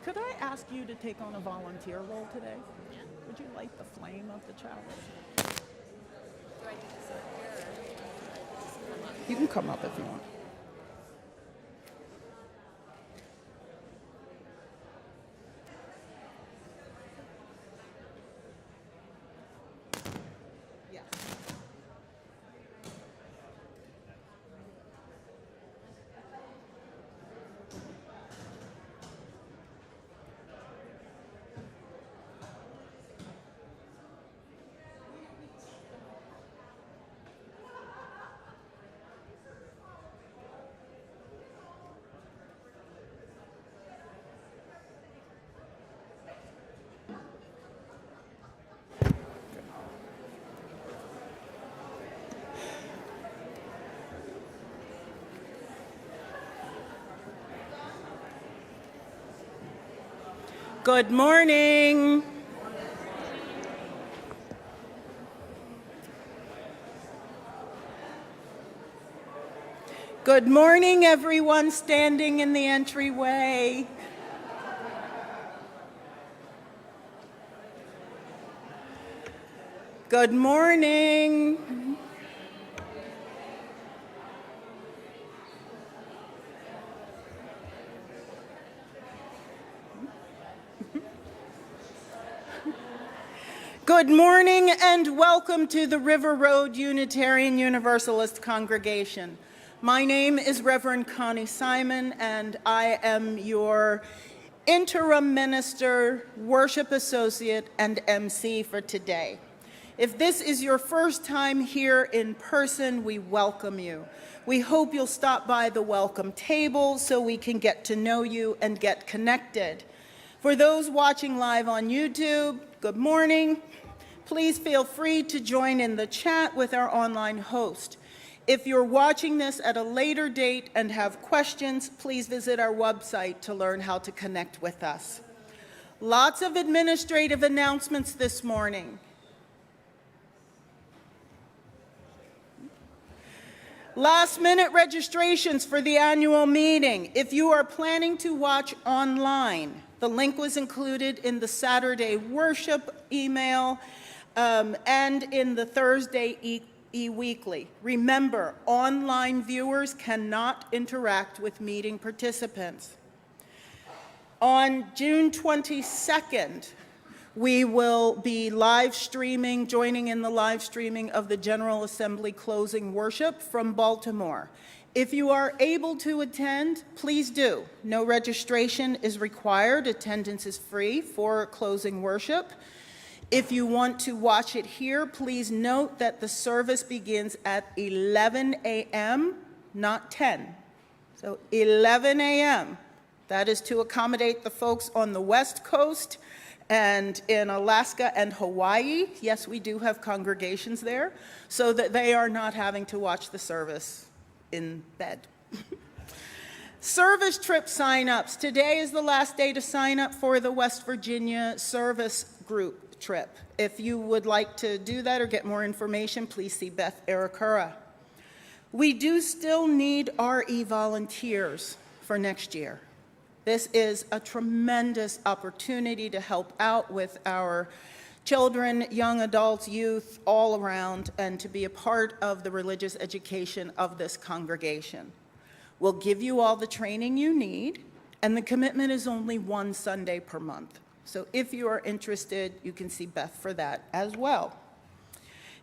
Could I ask you to take on a volunteer role today? Yeah. Would you light the flame of the chalice? Do I do this up here, or You can come up if you want. Yes. Good morning. Good morning, everyone standing in the entryway. Good morning. Good morning and welcome to the River Road Unitarian Universalist Congregation. My name is Reverend Connie Simon, and I am your interim minister, worship associate, and MC for today. If this is your first time here in person, we welcome you. We hope you'll stop by the welcome table so we can get to know you and get connected. For those watching live on YouTube, good morning. Please feel free to join in the chat with our online host. If you're watching this at a later date and have questions, please visit our website to learn how to connect with us. Lots of administrative announcements this morning. Last-minute registrations for the annual meeting. If you are planning to watch online, the link was included in the Saturday worship email and in the Thursday e-weekly. Remember, online viewers cannot interact with meeting participants. On June 22nd, we will be live streaming, joining in the live streaming of the General Assembly closing worship from Baltimore. If you are able to attend, please do. No registration is required. Attendance is free for closing worship. If you want to watch it here, please note that the service begins at 11 a.m., not 10. So 11 a.m. That is to accommodate the folks on the West Coast and in Alaska and Hawaii. Yes, we do have congregations there, so that they are not having to watch the service in bed. Service trip sign-ups. Today is the last day to sign up for the West Virginia service group trip. If you would like to do that or get more information, please see Beth Arikura. We do still need RE volunteers for next year. This is a tremendous opportunity to help out with our children, young adults, youth, all around, and to be a part of the religious education of this congregation. We'll give you all the training you need, and the commitment is only one Sunday per month. So if you are interested, you can see Beth for that as well.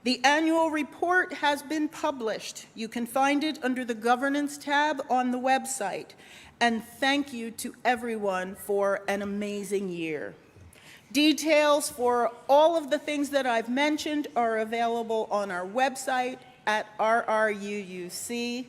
The annual report has been published. You can find it under the Governance tab on the website. And thank you to everyone for an amazing year. Details for all of the things that I've mentioned are available on our website at rruuc.org.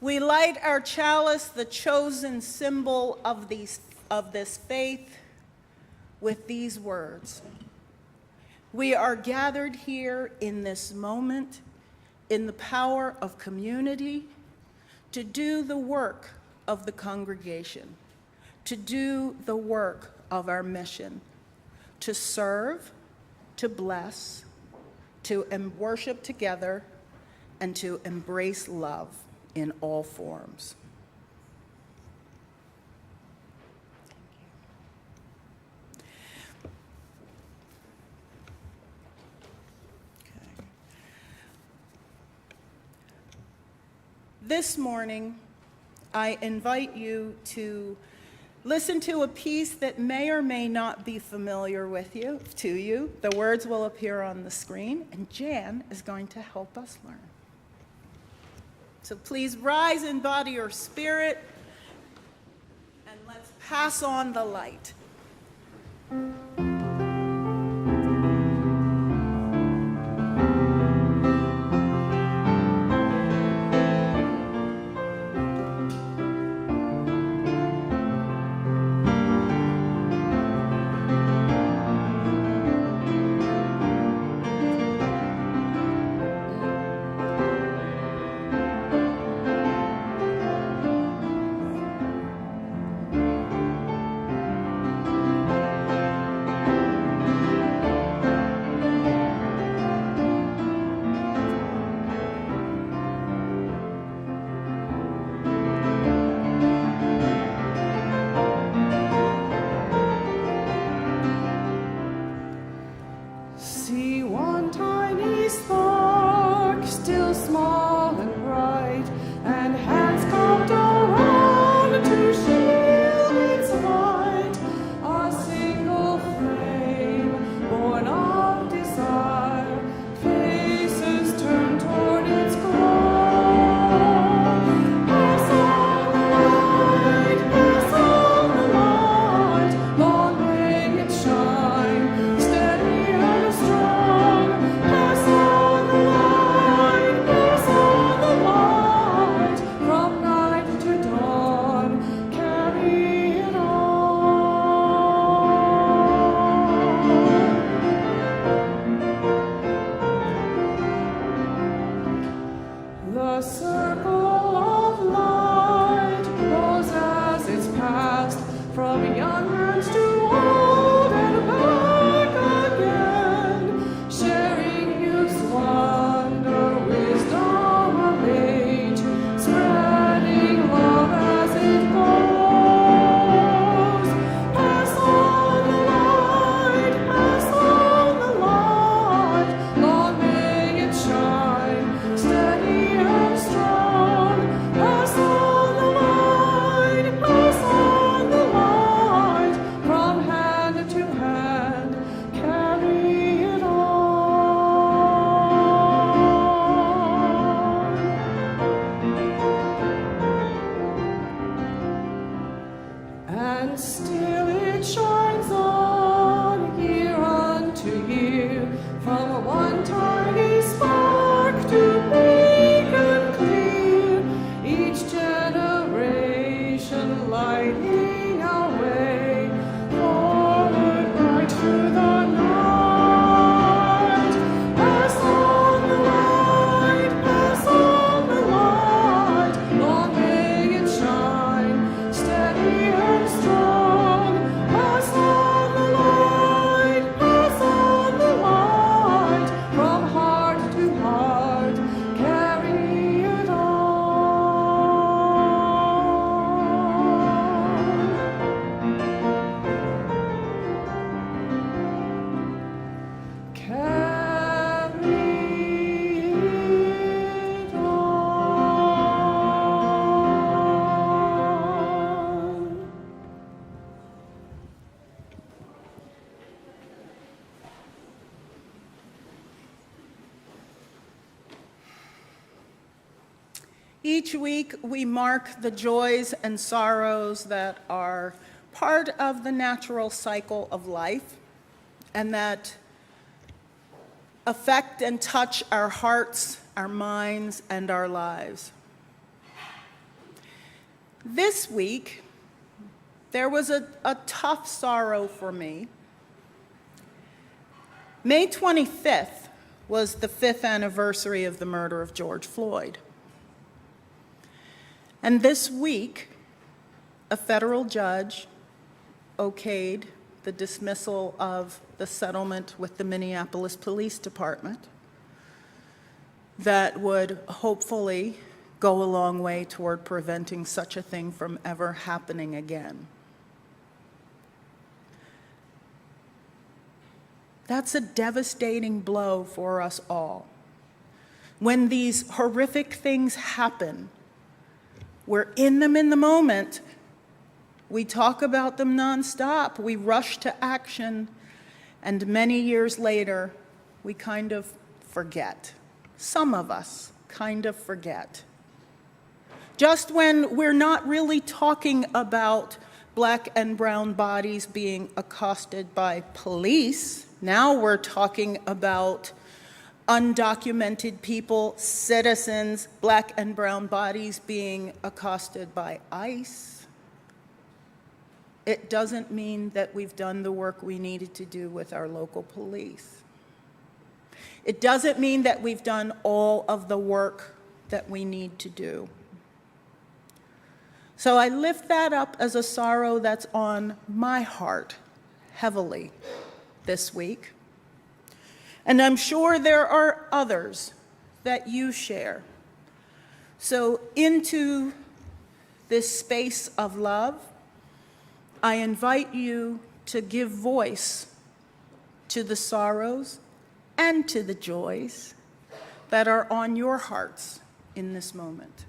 We light our chalice, the chosen symbol of this faith, with these words. We are gathered here in this moment in the power of community to do the work of the congregation, to do the work of our mission, to serve, to bless, to worship together, and to embrace love in all forms. Okay. This morning, I invite you to listen to a piece that may or may not be familiar to you. The words will appear on the screen, and Jan is going to help us learn. So please rise in body or spirit, and let's pass on the light. See one tiny spark, still small and bright, and hands clapped around to shield its light. A single flame, born of desire, faces turned toward its glow. Pass on the light, pass on the light, long may it shine, steady and strong. Pass on the light, from night to dawn, carry it on. The circle of light grows as it's passed from young hands to old and back again, sharing youth's wonder, wisdom of age, spreading love as it goes. Pass on the light, long may it shine, steady and strong. Pass on the light, from hand to hand, carry it on. And still it shines on, year unto year, from one tiny spark to beacon clear, each generation lighting our way, forward right through the night. Pass on the light, long may it shine, steady and strong. Pass on the light, from heart to heart, carry it on. Carry it on. Each week, we mark the joys and sorrows that are part of the natural cycle of life and that affect and touch our hearts, our minds, and our lives. This week, there was a tough sorrow for me. May 25th was the 5th anniversary of the murder of George Floyd. And this week, a federal judge okayed the dismissal of the settlement with the Minneapolis Police Department that would hopefully go a long way toward preventing such a thing from ever happening again. That's a devastating blow for us all. When these horrific things happen, we're in them in the moment. We talk about them nonstop. We rush to action, and many years later, we kind of forget. Some of us kind of forget. Just when we're not really talking about black and brown bodies being accosted by police, now we're talking about undocumented people, citizens, black and brown bodies being accosted by ICE. It doesn't mean that we've done the work we needed to do with our local police. It doesn't mean that we've done all of the work that we need to do. So I lift that up as a sorrow that's on my heart heavily this week. And I'm sure there are others that you share. So into this space of love, I invite you to give voice to the sorrows and to the joys that are on your hearts in this moment.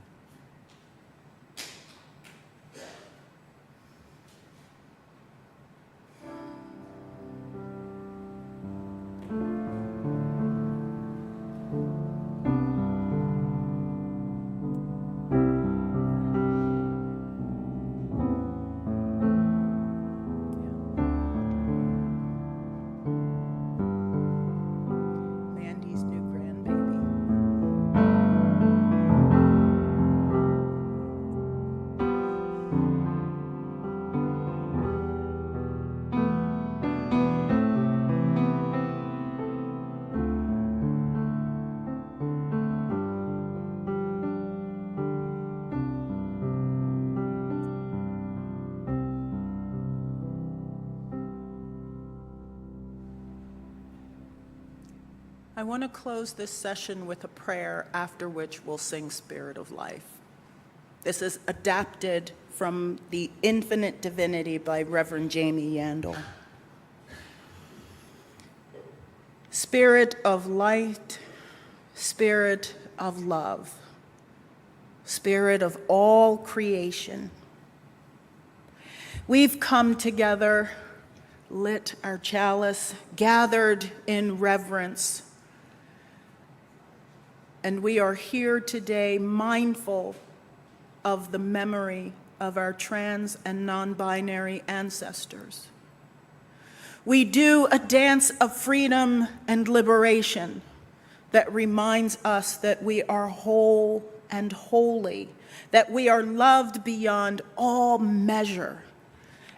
Mandy's new grandbaby. I want to close this session with a prayer, after which we'll sing Spirit of Life. This is adapted from The Infinite Divinity by Reverend Jamie Yandel. Spirit of light, Spirit of love, Spirit of all creation, we've come together, lit our chalice, gathered in reverence, and we are here today mindful of the memory of our trans and non-binary ancestors. We do a dance of freedom and liberation that reminds us that we are whole and holy, that we are loved beyond all measure,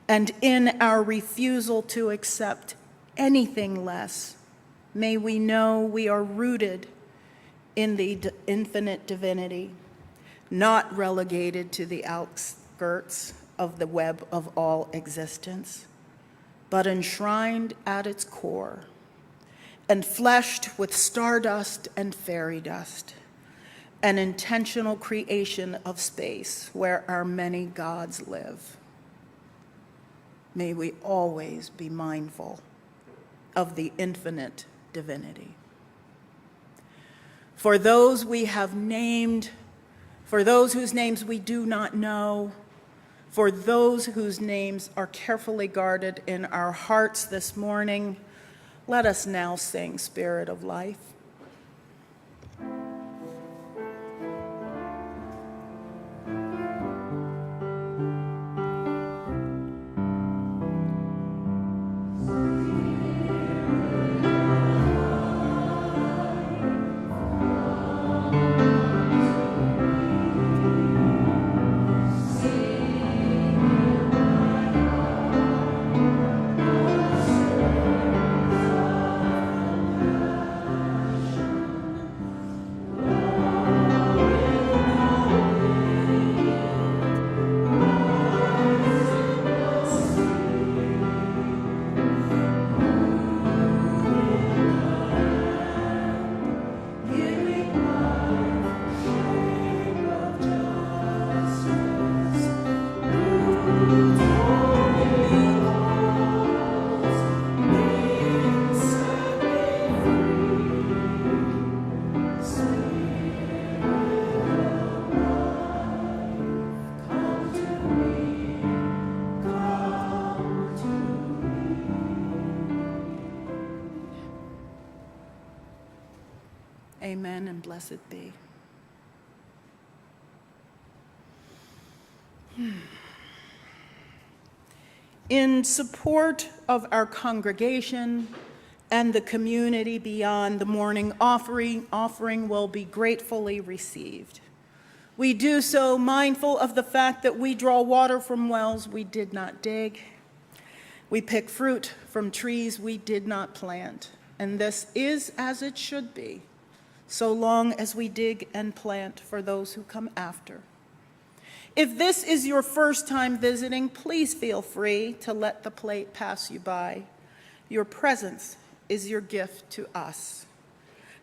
and in our refusal to accept anything less, may we know we are rooted in the infinite divinity, not relegated to the outskirts of the web of all existence, but enshrined at its core and fleshed with stardust and fairy dust, an intentional creation of space where our many gods live. May we always be mindful of the infinite divinity. For those we have named, for those whose names we do not know, for those whose names are carefully guarded in our hearts this morning, let us now sing Spirit of Life. Spirit Amen and blessed be. In support of our congregation and the community beyond, the morning offering will be gratefully received. We do so mindful of the fact that we draw water from wells we did not dig. We pick fruit from trees we did not plant. And this is as it should be, so long as we dig and plant for those who come after. If this is your first time visiting, please feel free to let the plate pass you by. Your presence is your gift to us.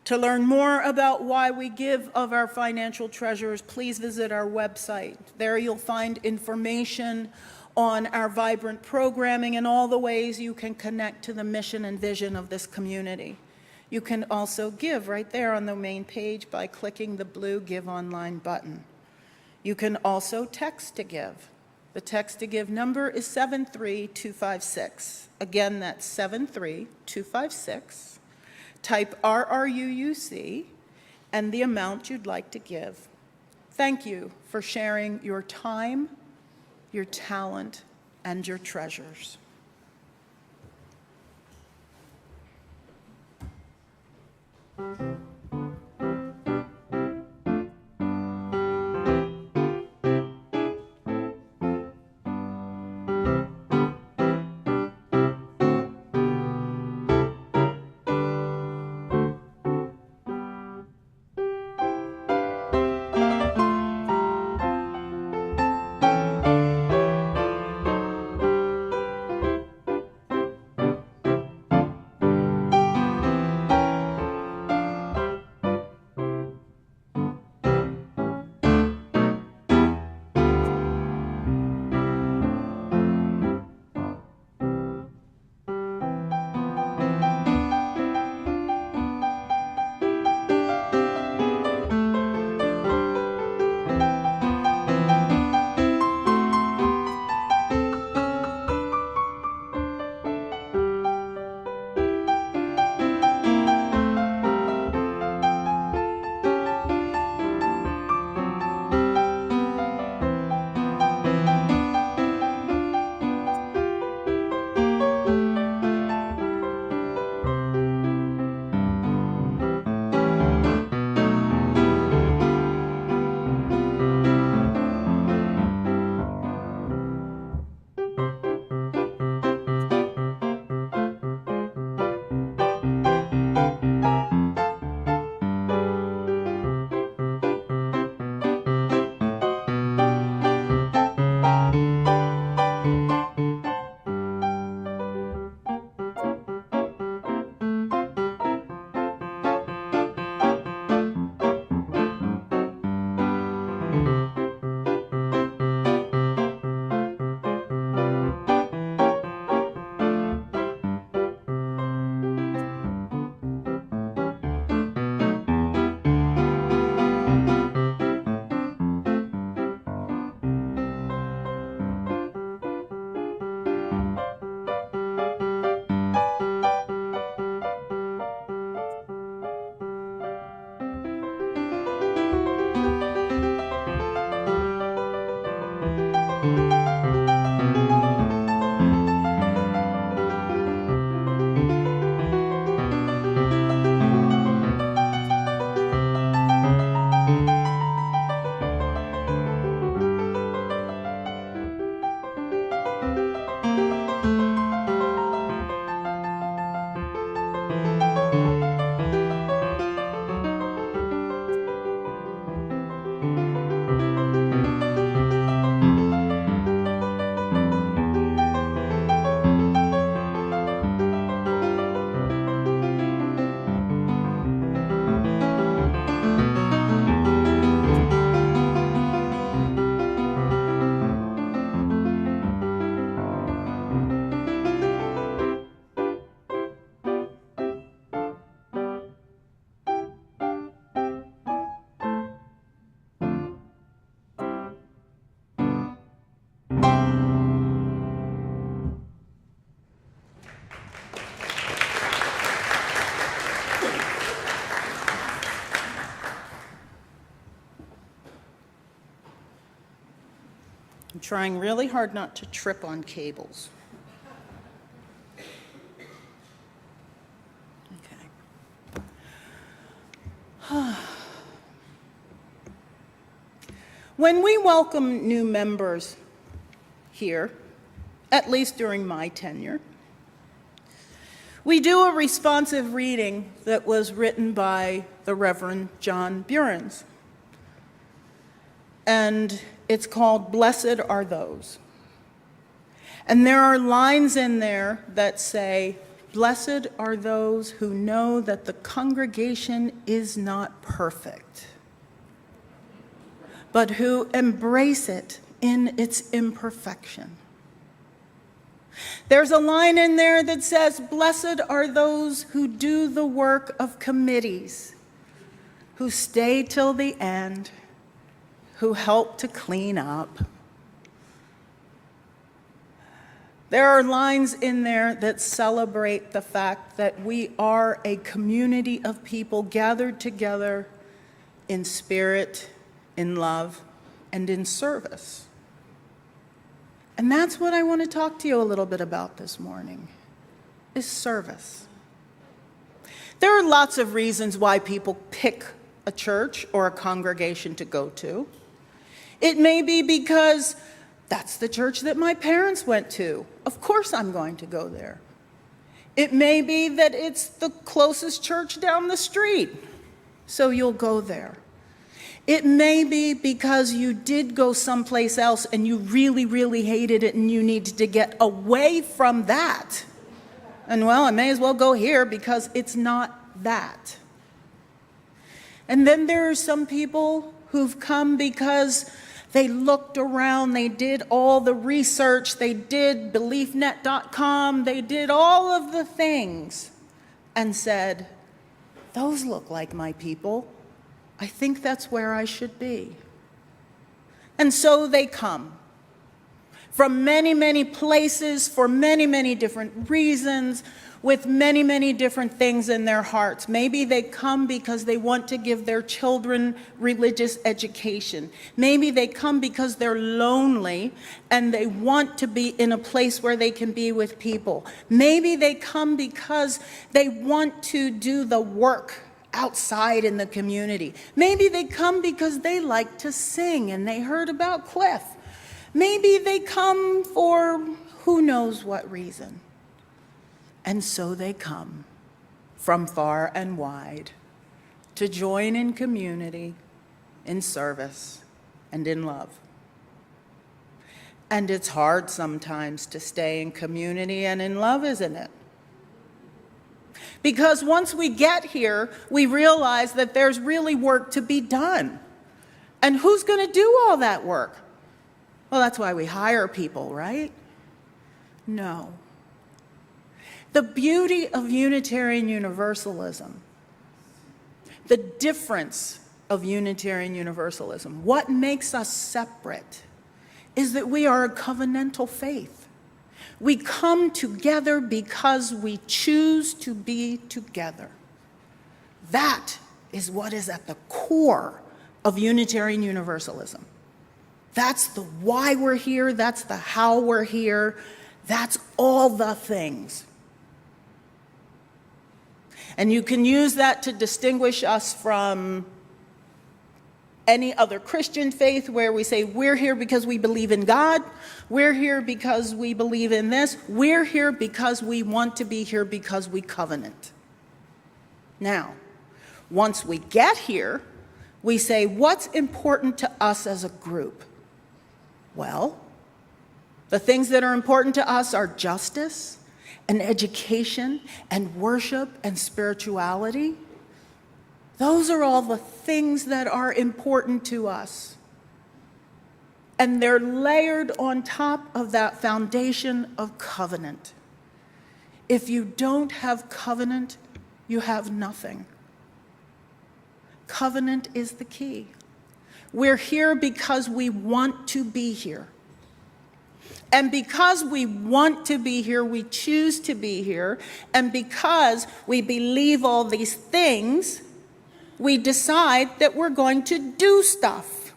To learn more about why we give of our financial treasures, please visit our website. There you'll find information on our vibrant programming and all the ways you can connect to the mission and vision of this community. You can also give right there on the main page by clicking the blue Give Online button. You can also text to give. The text to give number is 73256. Again, that's 73256. Type RRUUC and the amount you'd like to give. Thank you for sharing your time, your talent, and your treasures. trying really hard not to trip on cables. Okay. When we welcome new members here, at least during my tenure, we do a responsive reading that was written by the Reverend John Burens. And it's called "Blessed Are Those." And there are lines in there that say, "Blessed are those who know that the congregation is not perfect, but who embrace it in its imperfection." There's a line in there that says, "Blessed are those who do the work of committees, who stay till the end, who help to clean up." There are lines in there that celebrate the fact that we are a community of people gathered together in spirit, in love, and in service. And that's what I want to talk to you a little bit about this morning, is service. There are lots of reasons why people pick a church or a congregation to go to. It may be because that's the church that my parents went to. Of course I'm going to go there. It may be that it's the closest church down the street, so you'll go there. It may be because you did go someplace else and you really, really hated it and you needed to get away from that. And well, I may as well go here because it's not that. And then there are some people who've come because they looked around, they did all the research, they did BeliefNet.com, they did all of the things and said, "Those look like my people. I think that's where I should be." And so they come from many, many places, for many, many different reasons, with many, many different things in their hearts. Maybe they come because they want to give their children religious education. Maybe they come because they're lonely and they want to be in a place where they can be with people. Maybe they come because they want to do the work outside in the community. Maybe they come because they like to sing and they heard about Cliff. Maybe they come for who knows what reason. And so they come from far and wide to join in community, in service, and in love. And it's hard sometimes to stay in community and in love, isn't it? Because once we get here, we realize that there's really work to be done. And who's going to do all that work? Well, that's why we hire people, right? No. The beauty of Unitarian Universalism, the difference of Unitarian Universalism, what makes us separate, is that we are a covenantal faith. We come together because we choose to be together. That is what is at the core of Unitarian Universalism. That's the why we're here, that's the how we're here, that's all the things. And you can use that to distinguish us from any other Christian faith where we say we're here because we believe in God, we're here because we believe in this, we're here because we want to be here because we covenant. Now, once we get here, we say, what's important to us as a group? Well, the things that are important to us are justice and education and worship and spirituality. Those are all the things that are important to us. And they're layered on top of that foundation of covenant. If you don't have covenant, you have nothing. Covenant is the key. We're here because we want to be here. And because we want to be here, we choose to be here. And because we believe all these things, we decide that we're going to do stuff.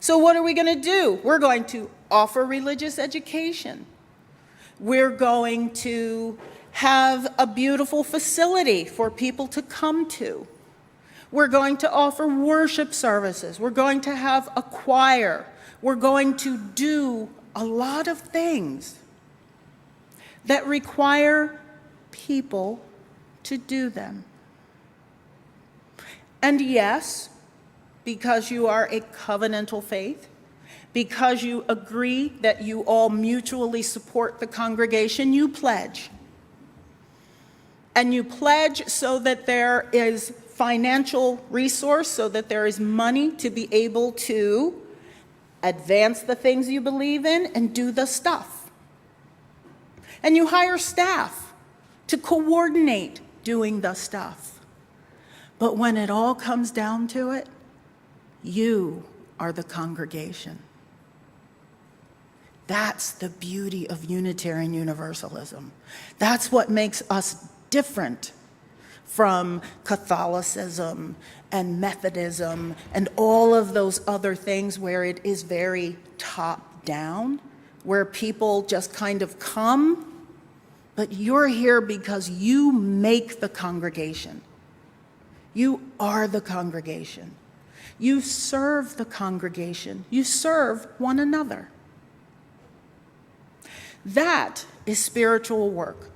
So what are we going to do? We're going to offer religious education. We're going to have a beautiful facility for people to come to. We're going to offer worship services. We're going to have a choir. We're going to do a lot of things that require people to do them. And yes, because you are a covenantal faith, because you agree that you all mutually support the congregation, you pledge. And you pledge so that there is financial resource, so that there is money to be able to advance the things you believe in and do the stuff. And you hire staff to coordinate doing the stuff. But when it all comes down to it, you are the congregation. That's the beauty of Unitarian Universalism. That's what makes us different from Catholicism and Methodism and all of those other things where it is very top down, where people just kind of come, but you're here because you make the congregation. You are the congregation. You serve the congregation. You serve one another. That is spiritual work.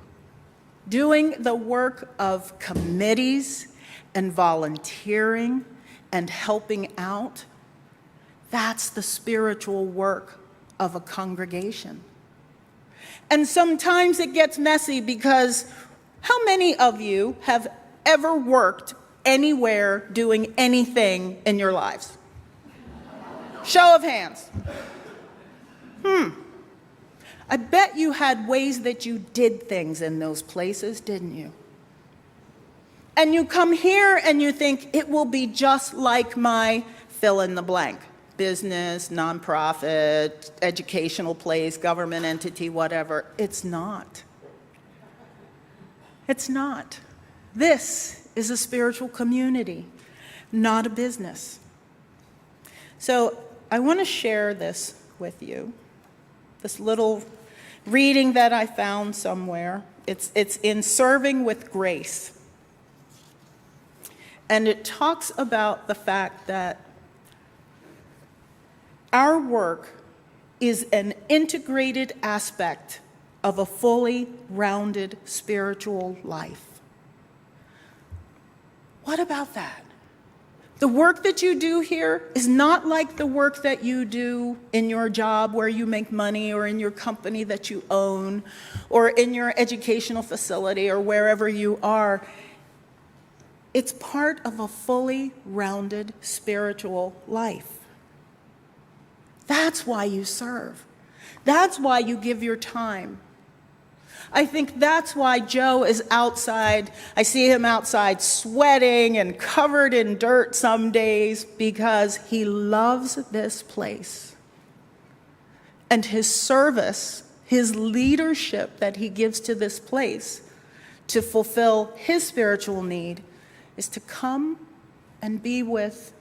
Doing the work of committees and volunteering and helping out, that's the spiritual work of a congregation. And sometimes it gets messy because how many of you have ever worked anywhere doing anything in your lives? Show of hands. I bet you had ways that you did things in those places, didn't you? And you come here and you think it will be just like my fill in the blank. Business, nonprofit, educational place, government entity, whatever. It's not. It's not. This is a spiritual community, not a business. So I want to share this with you, this little reading that I found somewhere. It's in Serving with Grace. And it talks about the fact that our work is an integrated aspect of a fully rounded spiritual life. What about that? The work that you do here is not like the work that you do in your job where you make money, or in your company that you own, or in your educational facility, or wherever you are. It's part of a fully rounded spiritual life. That's why you serve. That's why you give your time. I think that's why Joe is outside. I see him outside sweating and covered in dirt some days, because he loves this place. And his service, his leadership that he gives to this place to fulfill his spiritual need, is to come and be with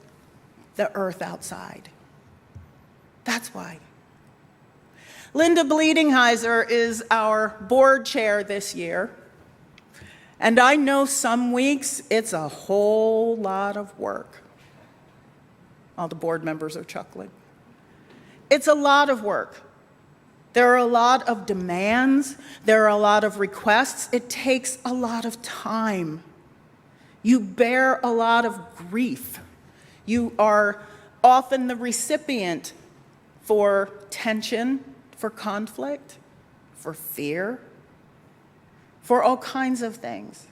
the earth outside. That's why. Linda Bleedingheiser is our board chair this year. And I know some weeks it's a whole lot of work. All the board members are chuckling. It's a lot of work. There are a lot of demands. There are a lot of requests. It takes a lot of time. You bear a lot of grief. You are often the recipient for tension, for conflict, for fear, for all kinds of things.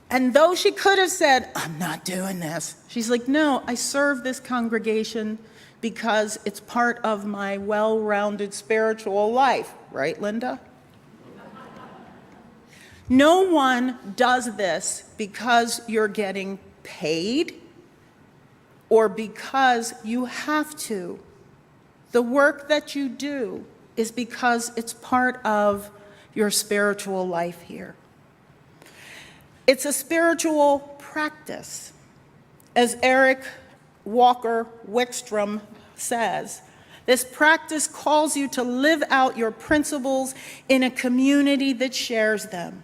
And though she could have said, I'm not doing this, she's like, no, I serve this congregation because it's part of my well-rounded spiritual life. Right, Linda? No one does this because you're getting paid or because you have to. The work that you do is because it's part of your spiritual life here. It's a spiritual practice. As Eric Walker Wickstrom says, this practice calls you to live out your principles in a community that shares them.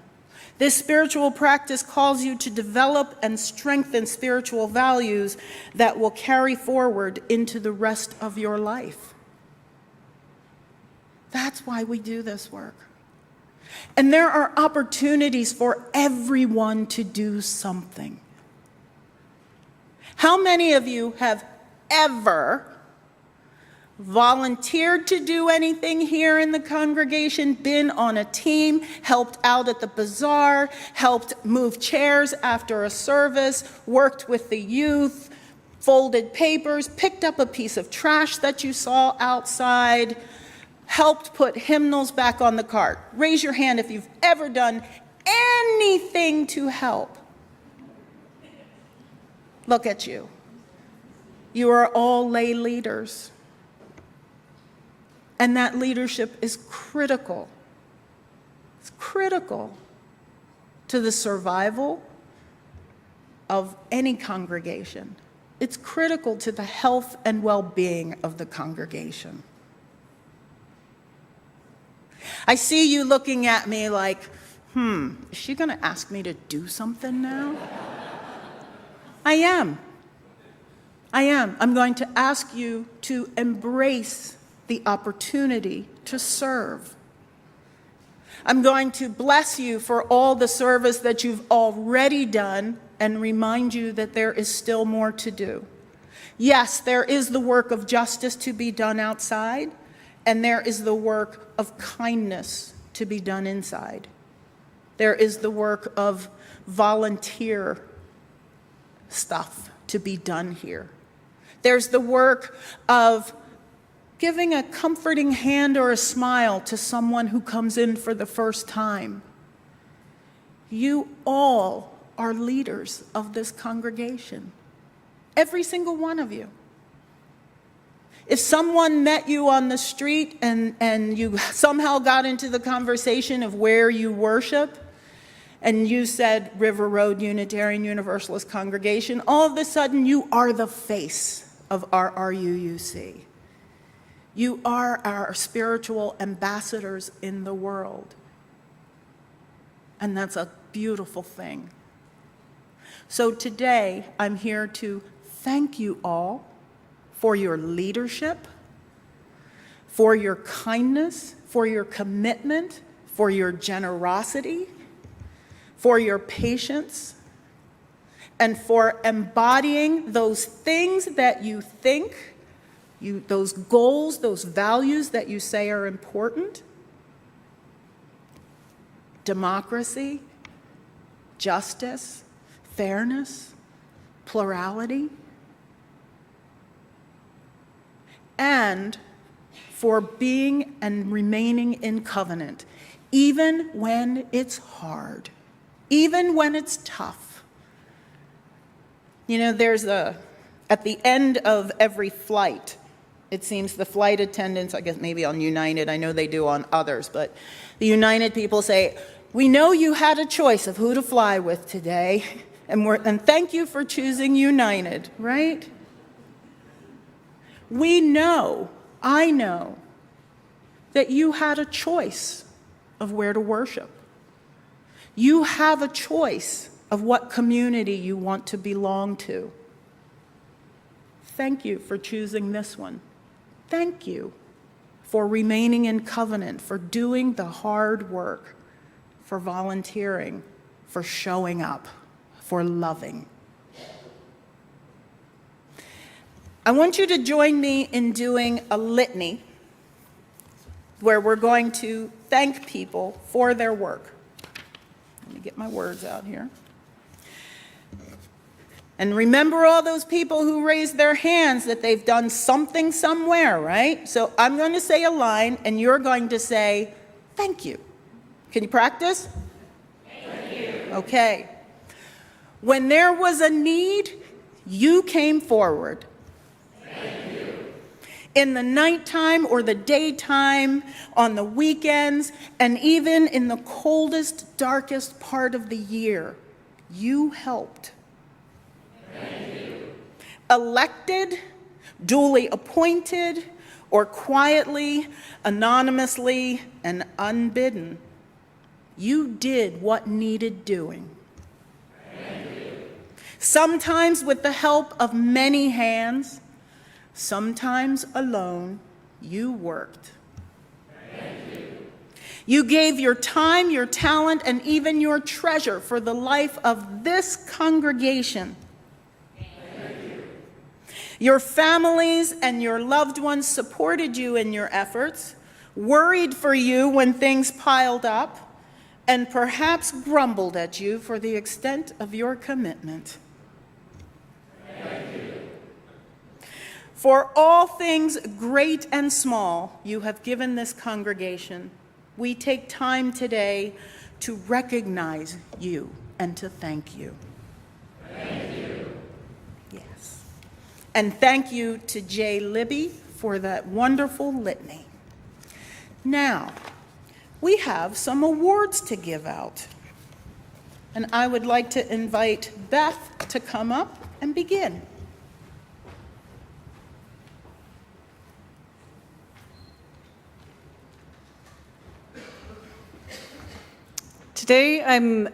This spiritual practice calls you to develop and strengthen spiritual values that will carry forward into the rest of your life. That's why we do this work. And there are opportunities for everyone to do something. How many of you have ever volunteered to do anything here in the congregation, been on a team, helped out at the bazaar, helped move chairs after a service, worked with the youth, folded papers, picked up a piece of trash that you saw outside, helped put hymnals back on the cart? Raise your hand if you've ever done anything to help. Look at you. You are all lay leaders. And that leadership is critical. It's critical to the survival of any congregation. It's critical to the health and well-being of the congregation. I see you looking at me like, is she going to ask me to do something now? I am. I'm going to ask you to embrace the opportunity to serve. I'm going to bless you for all the service that you've already done and remind you that there is still more to do. Yes, there is the work of justice to be done outside, and there is the work of kindness to be done inside. There is the work of volunteer stuff to be done here. There's the work of giving a comforting hand or a smile to someone who comes in for the first time. You all are leaders of this congregation. Every single one of you. If someone met you on the street and you somehow got into the conversation of where you worship, and you said River Road Unitarian Universalist Congregation, all of a sudden you are the face of RRUUC. You are our spiritual ambassadors in the world. And that's a beautiful thing. So today, I'm here to thank you all for your leadership, for your kindness, for your commitment, for your generosity, for your patience, and for embodying those things that you think, those goals, those values that you say are important. Democracy, justice, fairness, plurality, and for being and remaining in covenant, even when it's hard, even when it's tough. You know, at the end of every flight, it seems the flight attendants, I guess maybe on United, I know they do on others, but the United people say, we know you had a choice of who to fly with today, and thank you for choosing United, right? We know, I know, that you had a choice of where to worship. You have a choice of what community you want to belong to. Thank you for choosing this one. Thank you for remaining in covenant, for doing the hard work, for volunteering, for showing up, for loving. I want you to join me in doing a litany where we're going to thank people for their work. Let me get my words out here. And remember all those people who raised their hands that they've done something somewhere, right? So I'm going to say a line, and you're going to say, thank you. Can you practice? Thank you. Okay. When there was a need, you came forward. Thank you. In the nighttime or the daytime, on the weekends, and even in the coldest, darkest part of the year, you helped. Thank you. elected, duly appointed, or quietly, anonymously, and unbidden, you did what needed doing. Sometimes with the help of many hands, sometimes alone, you worked. You gave your time, your talent, and even your treasure for the life of this congregation. Your families and your loved ones supported you in your efforts, worried for you when things piled up, and perhaps grumbled at you for the extent of your commitment. For all things great and small you have given this congregation, we take time today to recognize you and to thank you. Thank you. Yes. And thank you to Jay Libby for that wonderful litany. Now, we have some awards to give out. And I would like to invite Beth to come up and begin. Today, I'm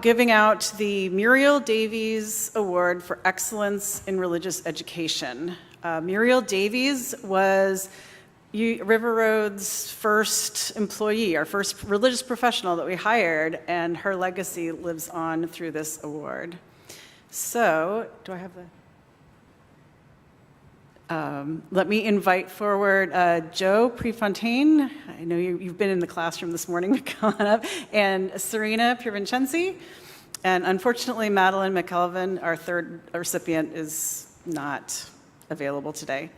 giving out the Muriel Davies Award for Excellence in Religious Education. Muriel Davies was River Road's first employee, our first religious professional that we hired, and her legacy lives on through this award. So, do I have the... let me invite forward Joe Prefontaine. I know you've been in the classroom this morning, come on up, and Serena Piervincenzi. And unfortunately, Madeline McKelvin, our third recipient, is not available today.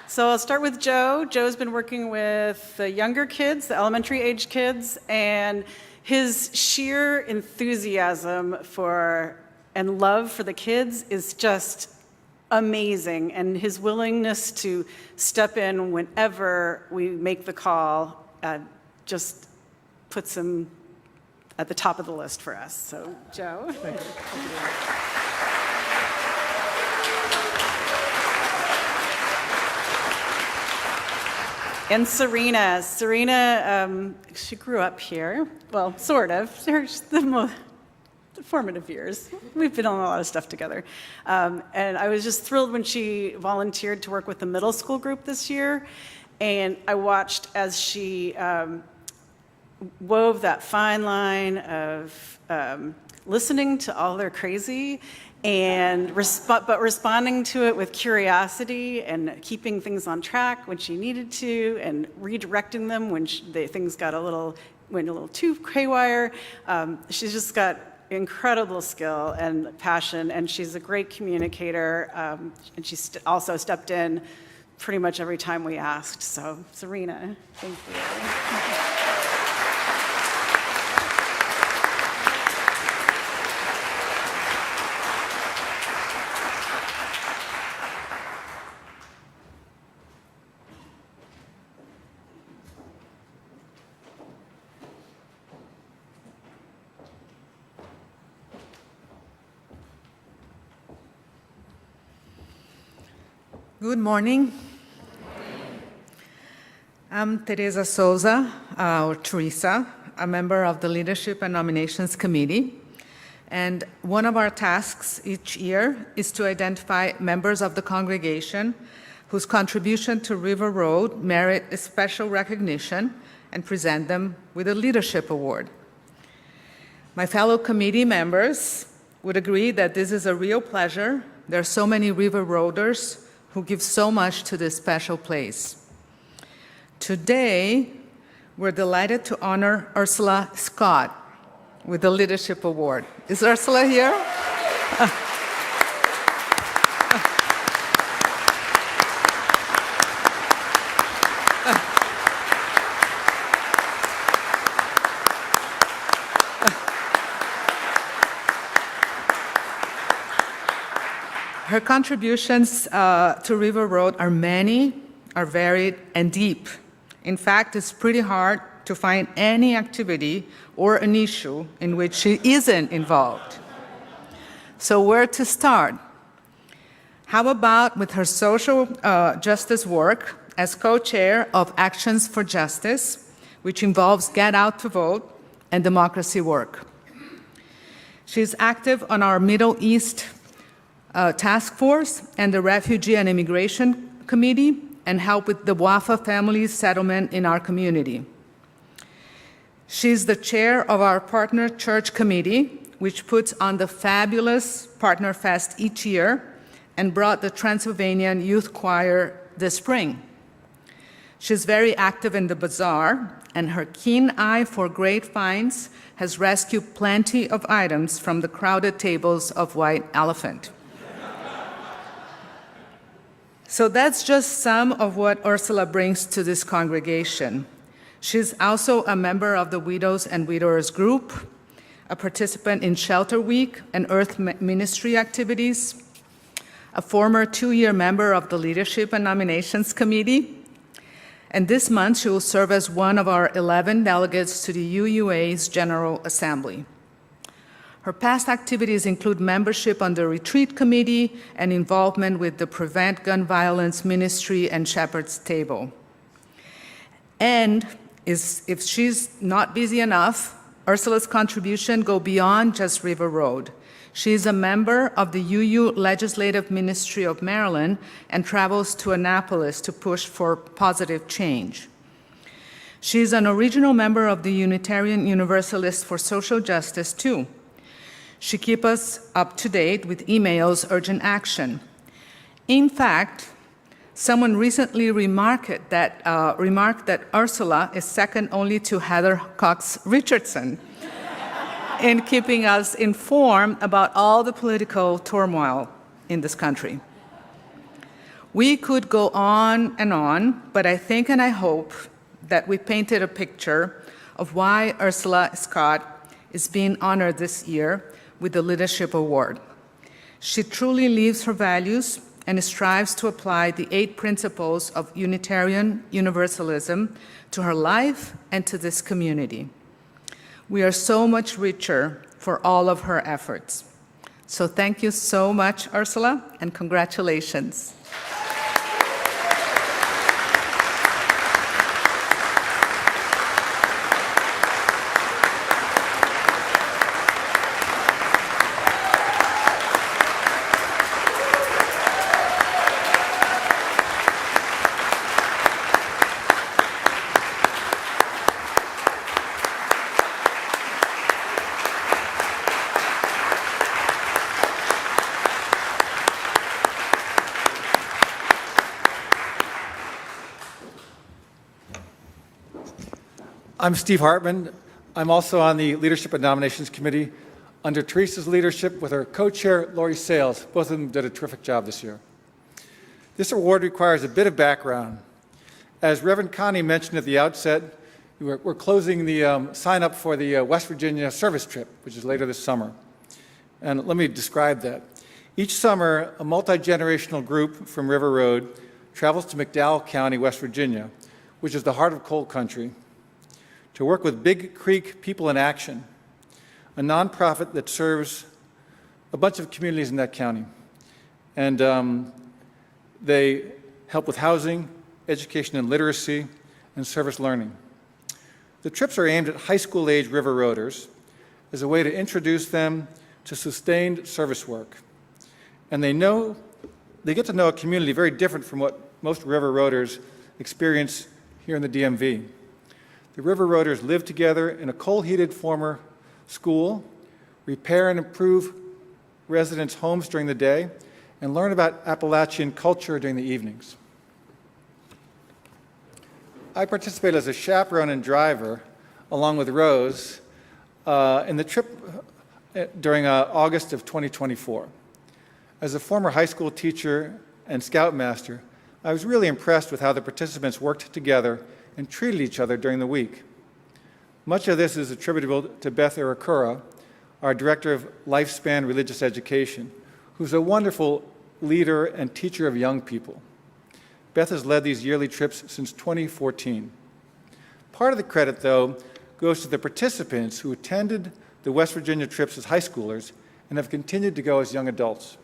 So I'll start with Joe. Joe's been working with the younger kids, the elementary age kids, and his sheer enthusiasm for and love for the kids is just amazing. And his willingness to step in whenever we make the call just puts him at the top of the list for us. So, Joe. Thank you. And Serena. Serena, she grew up here. Well, sort of. There's the formative years. We've been on a lot of stuff together. And I was just thrilled when she volunteered to work with the middle school group this year. And I watched as she wove that fine line of listening to all their crazy and but responding to it with curiosity and keeping things on track when she needed to and redirecting them when things got went a little too haywire. She's just got incredible skill and passion, and she's a great communicator, and she also stepped in pretty much every time we asked. So, Serena, thank you. Good morning. I'm Teresa Souza, or Teresa, a member of the Leadership and Nominations Committee. And one of our tasks each year is to identify members of the congregation whose contribution to River Road merit a special recognition and present them with a Leadership Award. My fellow committee members would agree that this is a real pleasure. There are so many River Roaders who give so much to this special place. Today, we're delighted to honor Ursula Scott with the Leadership Award. Is Ursula here? Her contributions to River Road are many, are varied, and deep. In fact, it's pretty hard to find any activity or an issue in which she isn't involved. So where to start? How about with her social justice work as co-chair of Actions for Justice, which involves Get Out to Vote and democracy work. She's active on our Middle East Task Force and the Refugee and Immigration Committee, and help with the Wafa family settlement in our community. She's the chair of our Partner Church Committee, which puts on the fabulous Partner Fest each year and brought the Transylvanian Youth Choir this spring. She's very active in the bazaar, and her keen eye for great finds has rescued plenty of items from the crowded tables of White Elephant. So that's just some of what Ursula brings to this congregation. She's also a member of the Widows and Widowers Group, a participant in Shelter Week and Earth Ministry activities, a former 2-year member of the Leadership and Nominations Committee, and this month she will serve as one of our 11 delegates to the UUA's General Assembly. Her past activities include membership on the Retreat Committee and involvement with the Prevent Gun Violence Ministry and Shepherd's Table. And if she's not busy enough, Ursula's contribution go beyond just River Road. She is a member of the UU Legislative Ministry of Maryland and travels to Annapolis to push for positive change. She is an original member of the Unitarian Universalists for Social Justice, too. She keeps us up to date with emails urgent action. In fact, someone recently remarked that Ursula is second only to Heather Cox Richardson in keeping us informed about all the political turmoil in this country. We could go on, but I think and I hope that we painted a picture of why Ursula Scott is being honored this year with the Leadership Award. She truly lives her values and strives to apply the 8 principles of Unitarian Universalism to her life and to this community. We are so much richer for all of her efforts. So thank you so much, Ursula, and congratulations. I'm Steve Hartman. I'm also on the Leadership and Nominations Committee under Teresa's leadership with her co-chair, Lori Sales. Both of them did a terrific job this year. This award requires a bit of background. As Reverend Connie mentioned at the outset, we're closing the sign-up for the West Virginia service trip, which is later this summer. And let me describe that. Each summer, a multi-generational group from River Road travels to McDowell County, West Virginia, which is the heart of coal country, to work with Big Creek People in Action, a nonprofit that serves a bunch of communities in that county. And they help with housing, education and literacy, and service learning. The trips are aimed at high school-age River Roaders as a way to introduce them to sustained service work. And they get to know a community very different from what most River Roaders experience here in the DMV. The River Roaders live together in a coal-heated former school, repair and improve residents' homes during the day, and learn about Appalachian culture during the evenings. I participated as a chaperone and driver, along with Rose, in the trip during August of 2024. As a former high school teacher and scoutmaster, I was really impressed with how the participants worked together and treated each other during the week. Much of this is attributable to Beth Irakura, our Director of Lifespan Religious Education, who's a wonderful leader, and teacher of young people. Beth has led these yearly trips since 2014. Part of the credit, though, goes to the participants who attended the West Virginia trips as high schoolers and have continued to go as young adults.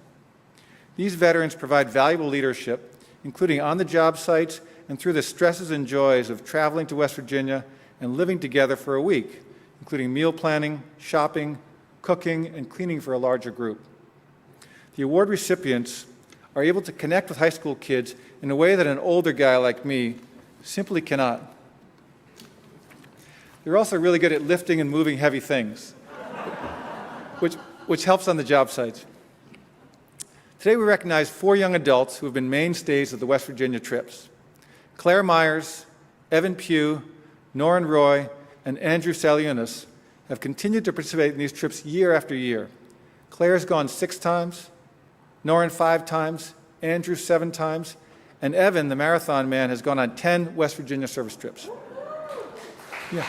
These veterans provide valuable leadership, including on the job sites and through the stresses and joys of traveling to West Virginia and living together for a week, including meal planning, shopping, cooking, and cleaning for a larger group. The award recipients are able to connect with high school kids in a way that an older guy like me simply cannot. They're also really good at lifting and moving heavy things, which helps on the job sites. Today we recognize 4 young adults who have been mainstays of the West Virginia trips. Claire Myers, Evan Pugh, Norrin Roy, and Andrew Saliunas have continued to participate in these trips year after year. Claire's gone 6 times, Norrin 5 times, Andrew 7 times, and Evan, the marathon man, has gone on 10 West Virginia service trips. Yeah.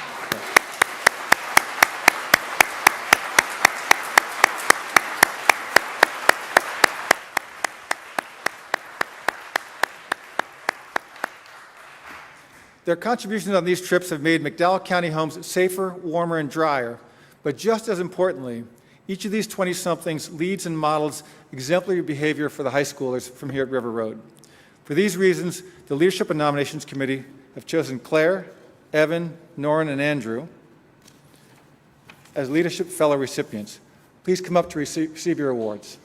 Their contributions on these trips have made McDowell County homes safer, warmer, and drier. But just as importantly, each of these 20-somethings leads and models exemplary behavior for the high schoolers from here at River Road. For these reasons, the Leadership and Nominations Committee have chosen Claire, Evan, Norrin, and Andrew as Leadership Fellow recipients. Please come up to receive your awards.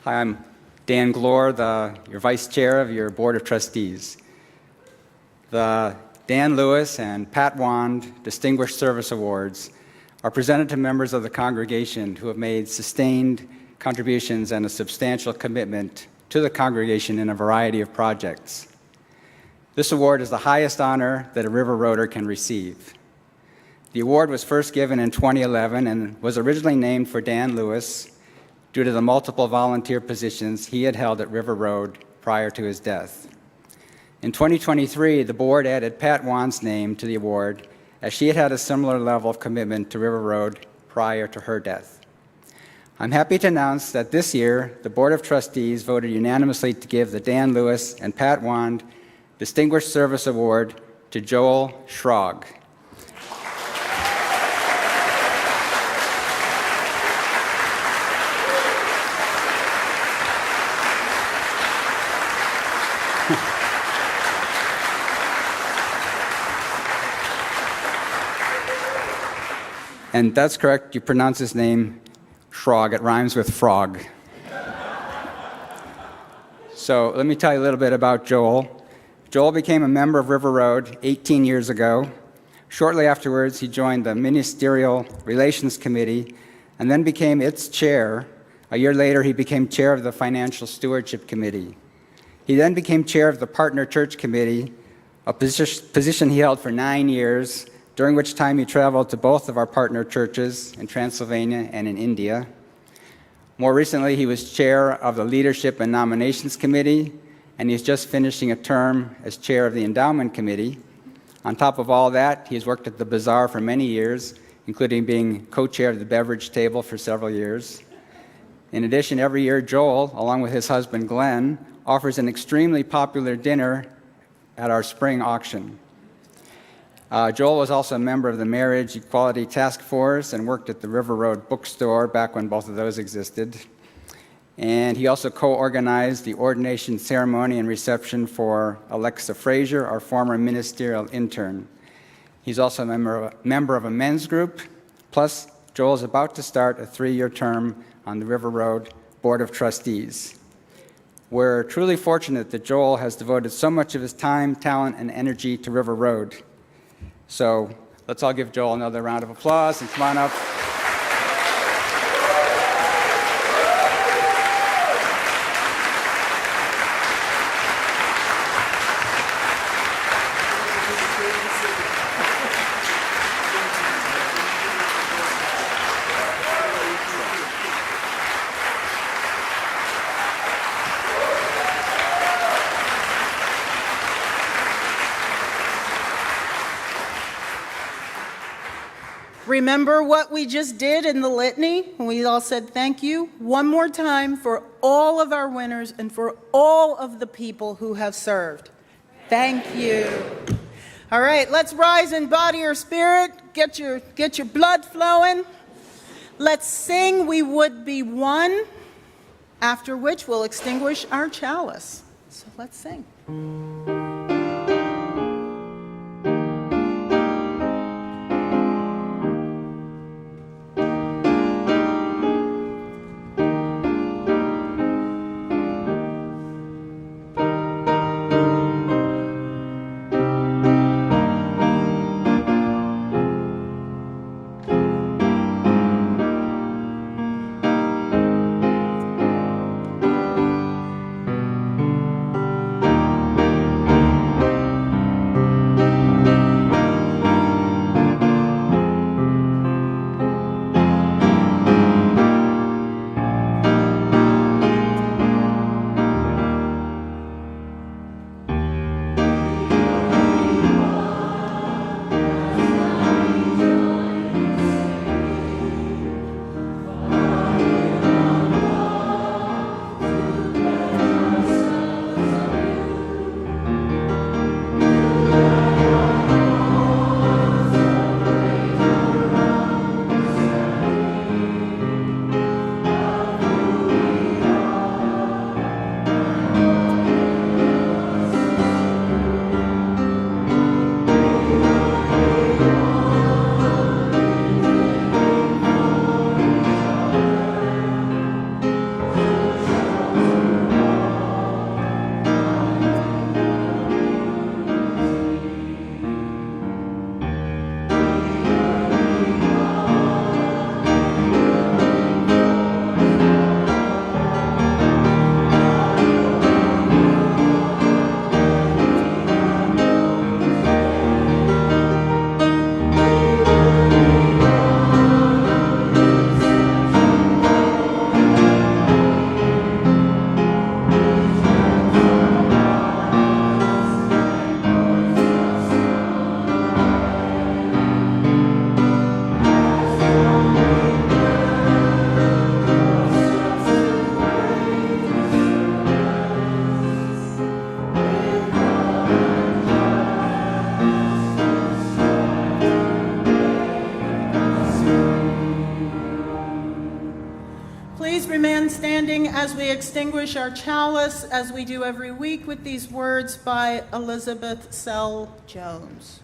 Hi, I'm Dan Glore, your Vice Chair of your Board of Trustees. The Dan Lewis and Pat Wand Distinguished Service Awards are presented to members of the congregation who have made sustained contributions and a substantial commitment to the congregation in a variety of projects. This award is the highest honor that a River Roader can receive. The award was first given in 2011 and was originally named for Dan Lewis due to the multiple volunteer positions he had held at River Road prior to his death. In 2023, the board added Pat Wand's name to the award as she had had a similar level of commitment to River Road prior to her death. I'm happy to announce that this year, the Board of Trustees voted unanimously to give the Dan Lewis and Pat Wand Distinguished Service Award to Joel Schrog. And that's correct, you pronounce his name Schrog. It rhymes with frog. So let me tell you a little bit about Joel. Joel became a member of River Road 18 years ago. Shortly afterwards, he joined the Ministerial Relations Committee and then became its chair. A year later, he became chair of the Financial Stewardship Committee. He then became chair of the Partner Church Committee, a position he held for 9 years, during which time he traveled to both of our partner churches in Transylvania and in India. More recently, he was chair of the Leadership and Nominations Committee, and he's just finishing a term as chair of the Endowment Committee. On top of all that, he's worked at the Bazaar for many years, including being co-chair of the beverage table for several years. In addition, every year, Joel, along with his husband Glenn, offers an extremely popular dinner at our spring auction. Joel was also a member of the Marriage Equality Task Force and worked at the River Road Bookstore back when both of those existed. And he also co-organized the ordination ceremony and reception for Alexa Frazier, our former ministerial intern. He's also a member of a men's group. Plus, Joel is about to start a 3-year term on the River Road Board of Trustees. We're truly fortunate that Joel has devoted so much of his time, talent, and energy to River Road. So let's all give Joel another round of applause and come on up. Remember what we just did in the litany when we all said thank you? One more time for all of our winners and for all of the people who have served. Thank you. All right, let's rise in body or spirit. Get your blood flowing. Let's sing "We Would Be One," after which we'll extinguish our chalice. So let's sing. Please remain standing as we extinguish our chalice, as we do every week, with these words by Elizabeth Sell Jones.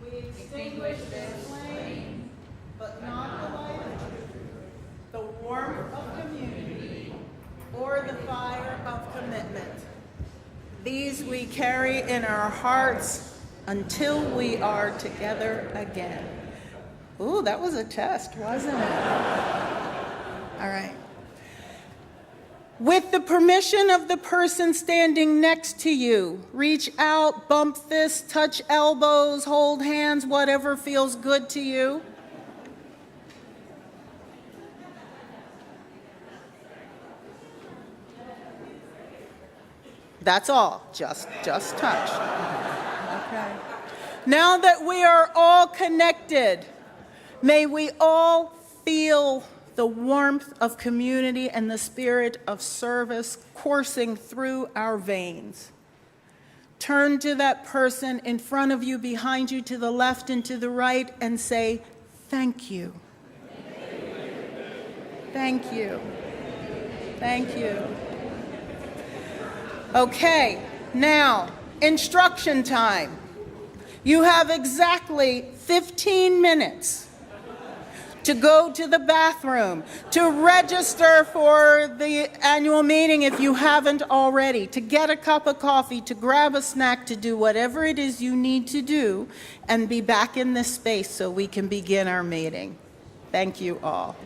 We extinguish this flame, but not the light of truth, the warmth of community, or the fire of commitment. These we carry in our hearts until we are together again. Ooh, that was a test, wasn't it? All right. With the permission of the person standing next to you, reach out, bump fists, touch elbows, hold hands, whatever feels good to you. That's all, just touch. Okay. Now that we are all connected, may we all feel the warmth of community and the spirit of service coursing through our veins. Turn to that person in front of you, behind you, to the left and to the right, and say, thank you. Thank you. Thank you. Okay, now, instruction time. You have exactly 15 minutes to go to the bathroom, to register for the annual meeting if you haven't already, to get a cup of coffee, to grab a snack, to do whatever it is you need to do, and be back in this space so we can begin our meeting. Thank you all.